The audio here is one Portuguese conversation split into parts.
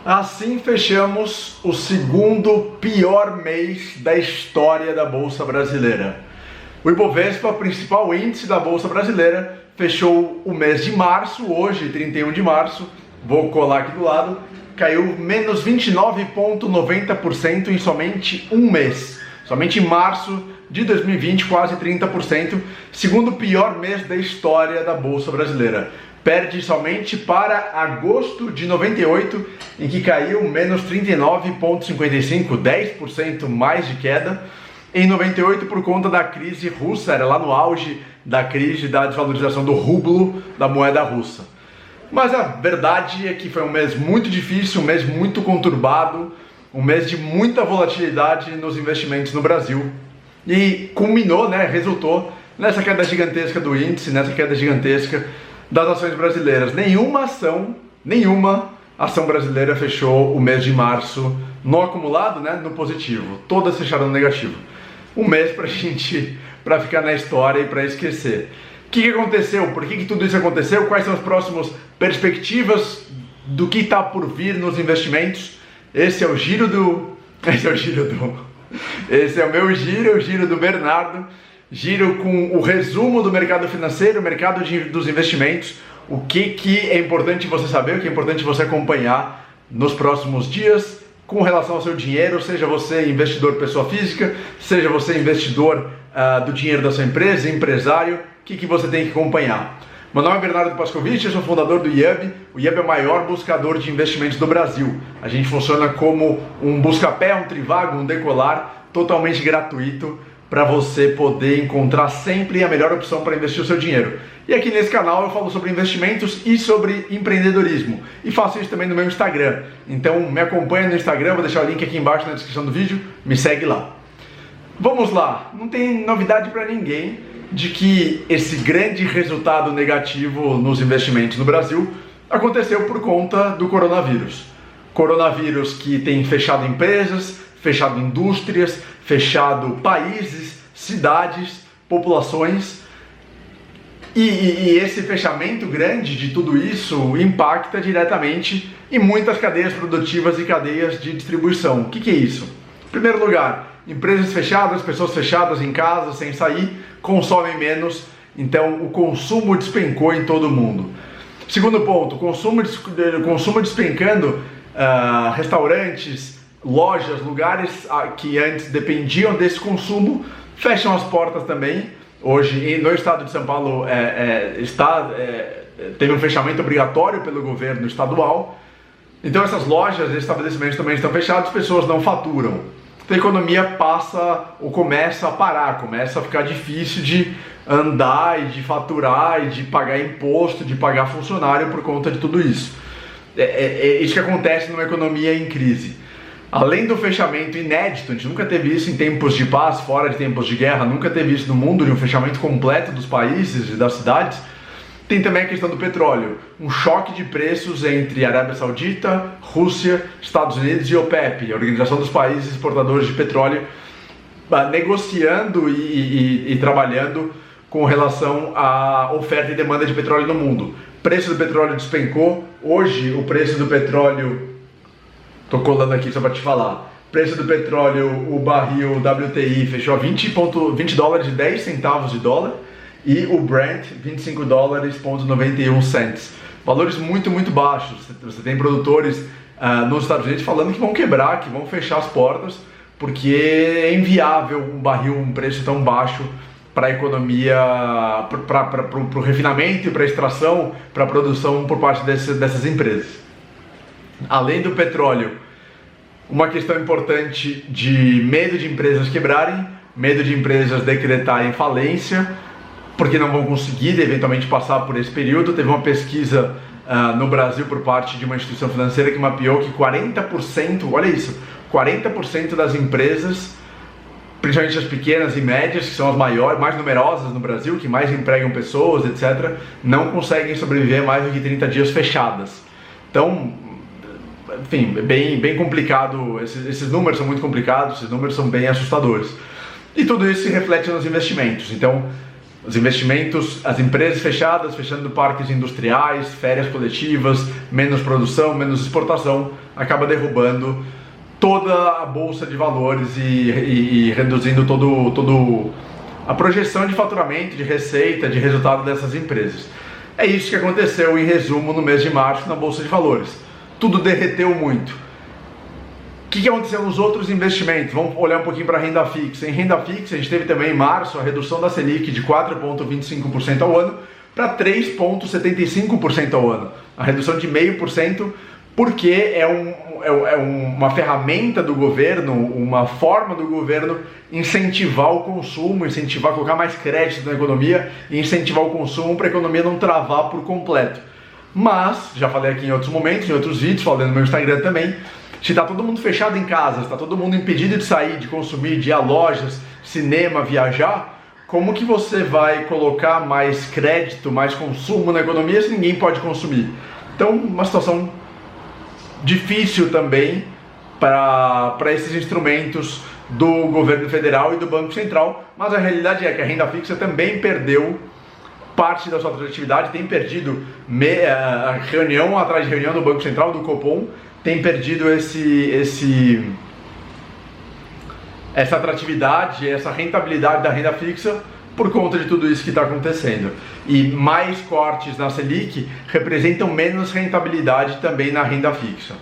Assim fechamos o segundo pior mês da história da Bolsa Brasileira. O Ibovespa, principal índice da Bolsa Brasileira, fechou o mês de março, hoje, 31 de março, vou colar aqui do lado, caiu menos 29,90% em somente um mês. Somente em março de 2020, quase 30%, segundo pior mês da história da Bolsa Brasileira. Perde somente para agosto de 98, em que caiu menos 39,55%, 10% mais de queda. Em 98, por conta da crise russa, era lá no auge da crise da desvalorização do rublo, da moeda russa. Mas a verdade é que foi um mês muito difícil, um mês muito conturbado, um mês de muita volatilidade nos investimentos no Brasil. E culminou, resultou nessa queda gigantesca do índice, nessa queda gigantesca das ações brasileiras. Nenhuma ação brasileira fechou o mês de março no acumulado, no positivo. Todas fecharam no negativo. Um mês para ficar na história e para esquecer. O que aconteceu? Por que tudo isso aconteceu? Quais são as próximas perspectivas do que está por vir nos investimentos? Esse é o meu giro do Bernardo. Giro com o resumo do mercado financeiro, o mercado dos investimentos, o que é importante você saber, o que é importante você acompanhar nos próximos dias com relação ao seu dinheiro, seja você investidor pessoa física, seja você investidor do dinheiro da sua empresa, empresário, o que você tem que acompanhar. Meu nome é Bernardo Pascovitch, eu sou fundador do IAB. O IAB é o maior buscador de investimentos do Brasil. A gente funciona como um busca-pé, um trivago, um decolar, totalmente gratuito, para você poder encontrar sempre a melhor opção para investir o seu dinheiro. E aqui nesse canal eu falo sobre investimentos e sobre empreendedorismo. E faço isso também no meu Instagram. Então me acompanha no Instagram, vou deixar o link aqui embaixo na descrição do vídeo, me segue lá. Vamos lá, não tem novidade para ninguém de que esse grande resultado negativo nos investimentos no Brasil aconteceu por conta do coronavírus. Coronavírus que tem fechado empresas, fechado indústrias, fechado países, cidades, populações. E esse fechamento grande de tudo isso impacta diretamente em muitas cadeias produtivas e cadeias de distribuição. O que é isso? Em primeiro lugar, empresas fechadas, pessoas fechadas em casa, sem sair, consomem menos, então o consumo despencou em todo o mundo. Segundo ponto, consumo despencando, restaurantes, lojas, lugares que antes dependiam desse consumo, fecham as portas também. Hoje, no estado de São Paulo, teve um fechamento obrigatório pelo governo estadual. Então essas lojas e estabelecimentos também estão fechados, pessoas não faturam. Então a economia começa a parar, começa a ficar difícil de andar e de faturar e de pagar imposto, de pagar funcionário por conta de tudo isso. É isso que acontece numa economia em crise. Além do fechamento inédito, a gente nunca teve isso em tempos de paz, fora de tempos de guerra, nunca teve isso no mundo, de um fechamento completo dos países e das cidades. Tem também a questão do petróleo, um choque de preços entre Arábia Saudita, Rússia, Estados Unidos e OPEP, a Organização dos Países Exportadores de Petróleo, negociando e trabalhando com relação à oferta e demanda de petróleo no mundo. O preço do petróleo despencou, hoje o preço do petróleo, estou colando aqui só para te falar, preço do petróleo, o barril WTI fechou a 20 dólares e 10 centavos de dólar, e o Brent, 25 dólares,91 cents. Valores muito, muito baixos. Você tem produtores nos Estados Unidos falando que vão quebrar, que vão fechar as portas, porque é inviável um preço tão baixo para a economia, para o refinamento, para a extração, para a produção por parte dessas empresas. Além do petróleo, uma questão importante de medo de empresas quebrarem, medo de empresas decretarem falência, porque não vão conseguir eventualmente passar por esse período. Teve uma pesquisa no Brasil por parte de uma instituição financeira que mapeou que 40%, olha isso, 40% das empresas, principalmente as pequenas e médias, que são as mais numerosas no Brasil, que mais empregam pessoas, etc., não conseguem sobreviver mais do que 30 dias fechadas. Então, enfim, bem complicado, esses números são muito complicados, esses números são bem assustadores. E tudo isso se reflete nos investimentos. Então, Os investimentos, as empresas fechadas, fechando parques industriais, férias coletivas, menos produção, menos exportação, acaba derrubando toda a bolsa de valores e reduzindo todo a projeção de faturamento, de receita, de resultado dessas empresas. É isso que aconteceu, em resumo, no mês de março na bolsa de valores. Tudo derreteu muito. O que aconteceu nos outros investimentos? Vamos olhar um pouquinho para a renda fixa. Em renda fixa, a gente teve também em março a redução da Selic de 4,25% ao ano para 3,75% ao ano. A redução de 0,5%, porque é uma ferramenta do governo, uma forma do governo incentivar o consumo, incentivar, colocar mais crédito na economia e incentivar o consumo para a economia não travar por completo. Mas, já falei aqui em outros momentos, em outros vídeos, falei no meu Instagram também, se está todo mundo fechado em casa, está todo mundo impedido de sair, de consumir, de ir a lojas, cinema, viajar, como que você vai colocar mais crédito, mais consumo na economia se ninguém pode consumir? Então, uma situação difícil também para esses instrumentos do governo federal e do Banco Central, mas a realidade é que a renda fixa também perdeu parte da sua atratividade, tem perdido reunião atrás de reunião do Banco Central, do Copom, tem perdido essa atratividade, essa rentabilidade da renda fixa por conta de tudo isso que está acontecendo. E mais cortes na Selic representam menos rentabilidade também na renda fixa.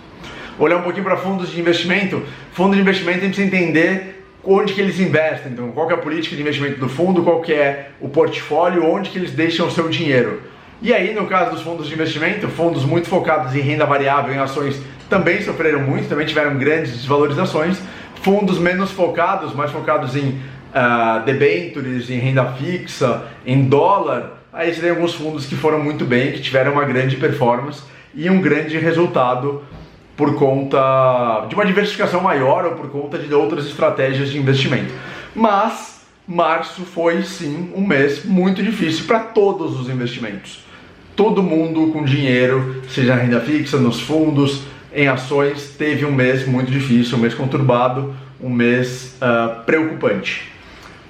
Olhar um pouquinho para fundos de investimento. Fundo de investimento a gente precisa entender onde que eles investem. Então, qual que é a política de investimento do fundo, qual que é o portfólio, onde que eles deixam o seu dinheiro. E aí, no caso dos fundos de investimento, fundos muito focados em renda variável, em ações, também sofreram muito, também tiveram grandes desvalorizações. Fundos menos focados, mais focados em debêntures, em renda fixa, em dólar, aí você tem alguns fundos que foram muito bem, que tiveram uma grande performance e um grande resultado por conta de uma diversificação maior ou por conta de outras estratégias de investimento. Mas março foi sim um mês muito difícil para todos os investimentos. Todo mundo com dinheiro, seja na renda fixa, nos fundos, em ações, teve um mês muito difícil, um mês conturbado, um mês preocupante.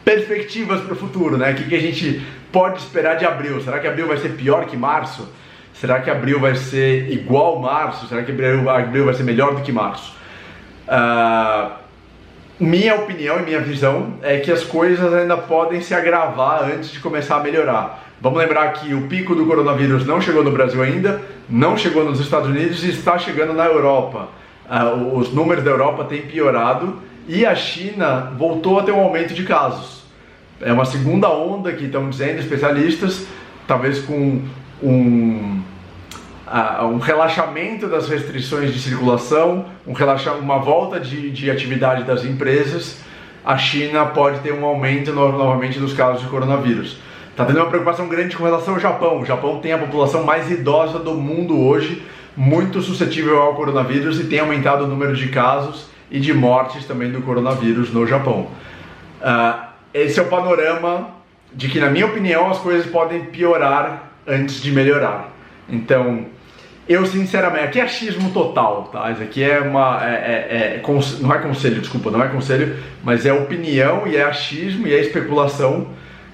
Perspectivas para o futuro, né? O que a gente pode esperar de abril? Será que abril vai ser pior que março? Será que abril vai ser igual a março? Será que abril vai ser melhor do que março? Minha opinião e minha visão é que as coisas ainda podem se agravar antes de começar a melhorar. Vamos lembrar que o pico do coronavírus não chegou no Brasil ainda, não chegou nos Estados Unidos e está chegando na Europa. Os números da Europa têm piorado e a China voltou a ter um aumento de casos. É uma segunda onda que estão dizendo especialistas, talvez com um relaxamento das restrições de circulação, uma volta de atividade das empresas. A China pode ter um aumento novamente dos casos de coronavírus. Está tendo uma preocupação grande com relação ao Japão. O Japão tem a população mais idosa do mundo hoje, muito suscetível ao coronavírus e tem aumentado o número de casos e de mortes também do coronavírus no Japão. Esse é o panorama de que, na minha opinião, as coisas podem piorar antes de melhorar. Então, eu sinceramente, aqui é achismo total, tá? Isso aqui não é conselho, desculpa, não é conselho, mas é opinião e é achismo e é especulação,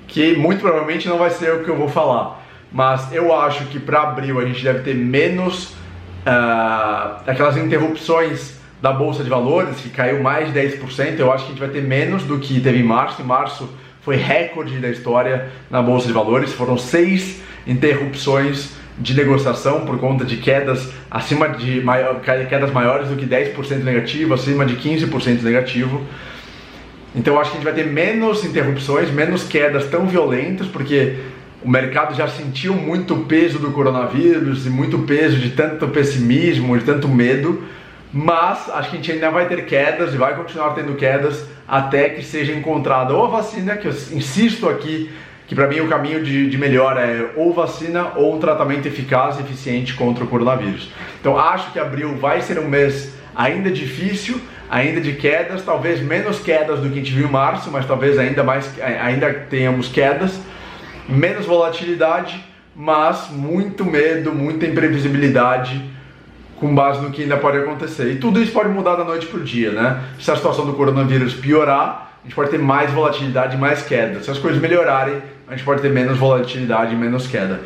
que muito provavelmente não vai ser o que eu vou falar. Mas eu acho que para abril a gente deve ter menos aquelas interrupções da Bolsa de Valores, que caiu mais de 10%, eu acho que a gente vai ter menos do que teve em março. Em março foi recorde da história na Bolsa de Valores, foram 6 interrupções de negociação por conta de quedas quedas maiores do que 10% negativo, acima de 15% negativo. Então eu acho que a gente vai ter menos interrupções, menos quedas tão violentas, porque o mercado já sentiu muito peso do coronavírus e muito peso de tanto pessimismo, de tanto medo, mas acho que a gente ainda vai ter quedas e vai continuar tendo quedas até que seja encontrada ou a vacina, que eu insisto aqui, que para mim o caminho de melhora é ou vacina ou um tratamento eficaz e eficiente contra o coronavírus. Então acho que abril vai ser um mês ainda difícil, ainda de quedas, talvez menos quedas do que a gente viu em março, mas talvez ainda tenhamos quedas, menos volatilidade, mas muito medo, muita imprevisibilidade com base no que ainda pode acontecer. E tudo isso pode mudar da noite para o dia, né? Se a situação do coronavírus piorar, a gente pode ter mais volatilidade e mais queda. Se as coisas melhorarem, a gente pode ter menos volatilidade e menos queda.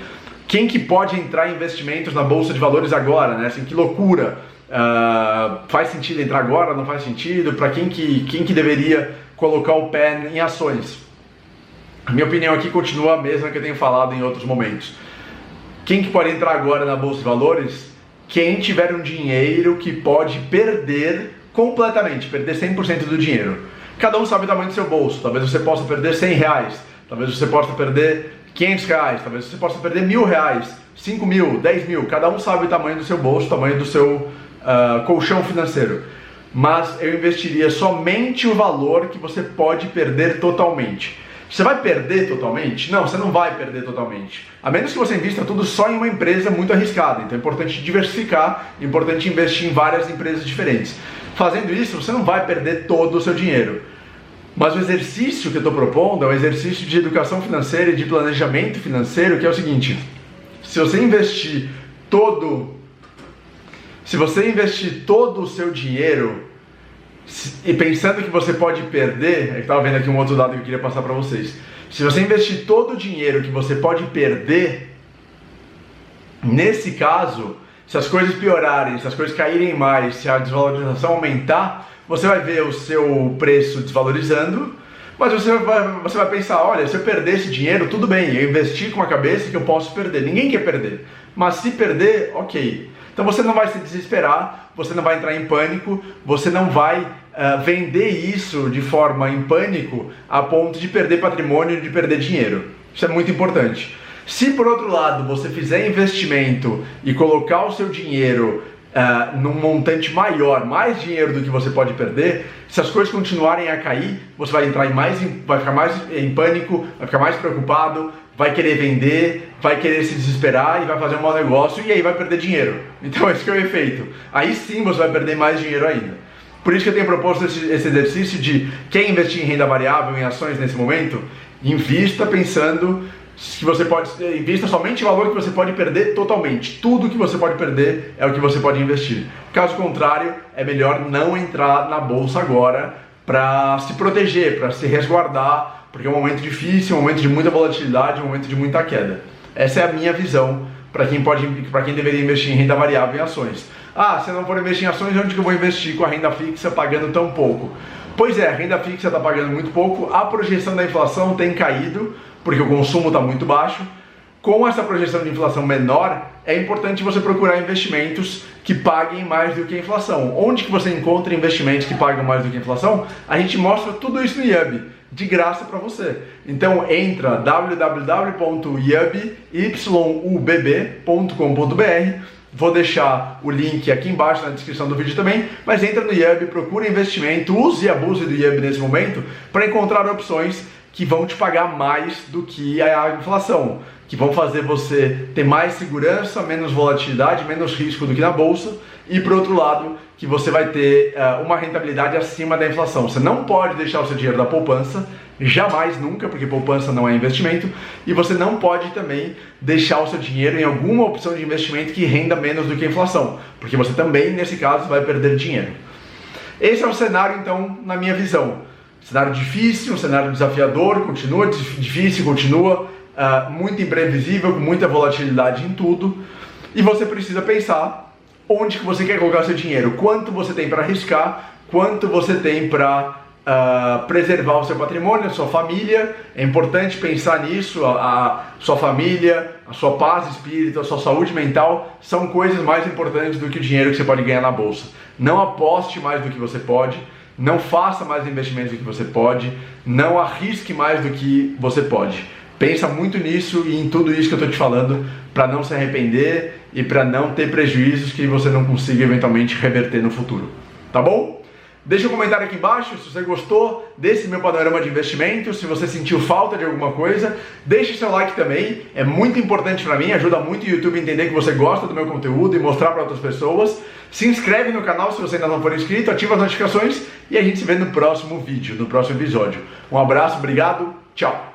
Quem que pode entrar em investimentos na Bolsa de Valores agora, né? Assim, que loucura! Faz sentido entrar agora? Não faz sentido? Para quem que deveria colocar o pé em ações? A minha opinião aqui continua a mesma que eu tenho falado em outros momentos. Quem que pode entrar agora na Bolsa de Valores? Quem tiver um dinheiro que pode perder completamente, perder 100% do dinheiro. Cada um sabe o tamanho do seu bolso. Talvez você possa perder R$100, talvez você possa perder R$500, talvez você possa perder R$1.000, 5 mil, 10 mil. Cada um sabe o tamanho do seu bolso, o tamanho do seu colchão financeiro. Mas eu investiria somente o valor que você pode perder totalmente. Você vai perder totalmente? Não, você não vai perder totalmente. A menos que você invista tudo só em uma empresa muito arriscada. Então é importante diversificar, é importante investir em várias empresas diferentes. Fazendo isso, você não vai perder todo o seu dinheiro. Mas o exercício que eu estou propondo é um exercício de educação financeira e de planejamento financeiro, que é o seguinte: se você investir todo o seu dinheiro e pensando que você pode perder, eu estava vendo aqui um outro dado que eu queria passar para vocês. Se você investir todo o dinheiro que você pode perder, nesse caso, se as coisas piorarem, se as coisas caírem mais, se a desvalorização aumentar, você vai ver o seu preço desvalorizando, mas você vai pensar, olha, se eu perder esse dinheiro, tudo bem, eu investi com a cabeça que eu posso perder. Ninguém quer perder, mas se perder, ok. Então você não vai se desesperar, você não vai entrar em pânico, você não vai vender isso de forma em pânico a ponto de perder patrimônio e de perder dinheiro. Isso é muito importante. Se por outro lado você fizer investimento e colocar o seu dinheiro num montante maior, mais dinheiro do que você pode perder, se as coisas continuarem a cair, você vai entrar vai ficar mais em pânico, vai ficar mais preocupado, vai querer vender, vai querer se desesperar e vai fazer um mau negócio e aí vai perder dinheiro. Então esse que é o efeito. Aí sim você vai perder mais dinheiro ainda. Por isso que eu tenho proposto esse exercício de quem investir em renda variável, em ações nesse momento, invista pensando que você pode, invista somente o valor que você pode perder totalmente. Tudo que você pode perder é o que você pode investir. Caso contrário, é melhor não entrar na bolsa agora para se proteger, para se resguardar, porque é um momento difícil, um momento de muita volatilidade, um momento de muita queda. Essa é a minha visão para quem deveria investir em renda variável e ações. Ah, se eu não for investir em ações, onde que eu vou investir com a renda fixa pagando tão pouco? Pois é, a renda fixa está pagando muito pouco, a projeção da inflação tem caído, porque o consumo está muito baixo. Com essa projeção de inflação menor, é importante você procurar investimentos que paguem mais do que a inflação. Onde que você encontra investimentos que pagam mais do que a inflação? A gente mostra tudo isso no YUB, de graça para você. Então entra www.yubb.com.br. Vou deixar o link aqui embaixo na descrição do vídeo também, mas entra no YUB, procura investimento, use e abuse do YUB nesse momento para encontrar opções que vão te pagar mais do que a inflação, que vão fazer você ter mais segurança, menos volatilidade, menos risco do que na bolsa, e por outro lado, que você vai ter uma rentabilidade acima da inflação. Você não pode deixar o seu dinheiro na poupança, jamais, nunca, porque poupança não é investimento, e você não pode também deixar o seu dinheiro em alguma opção de investimento que renda menos do que a inflação, porque você também, nesse caso, vai perder dinheiro. Esse é o cenário, então, na minha visão. Cenário difícil, um cenário desafiador, continua difícil, continua muito imprevisível, com muita volatilidade em tudo, e você precisa pensar onde que você quer colocar seu dinheiro, quanto você tem para arriscar, quanto você tem para preservar o seu patrimônio, a sua família. É importante pensar nisso, a sua família, a sua paz de espírito, a sua saúde mental são coisas mais importantes do que o dinheiro que você pode ganhar na bolsa. Não aposte mais do que você pode, não faça mais investimentos do que você pode, não arrisque mais do que você pode. Pensa muito nisso e em tudo isso que eu estou te falando para não se arrepender e para não ter prejuízos que você não consiga eventualmente reverter no futuro. Tá bom? Deixa um comentário aqui embaixo se você gostou desse meu panorama de investimentos, se você sentiu falta de alguma coisa. Deixe seu like também, é muito importante para mim, ajuda muito o YouTube a entender que você gosta do meu conteúdo e mostrar para outras pessoas. Se inscreve no canal se você ainda não for inscrito, ativa as notificações e a gente se vê no próximo vídeo, no próximo episódio. Um abraço, obrigado, tchau!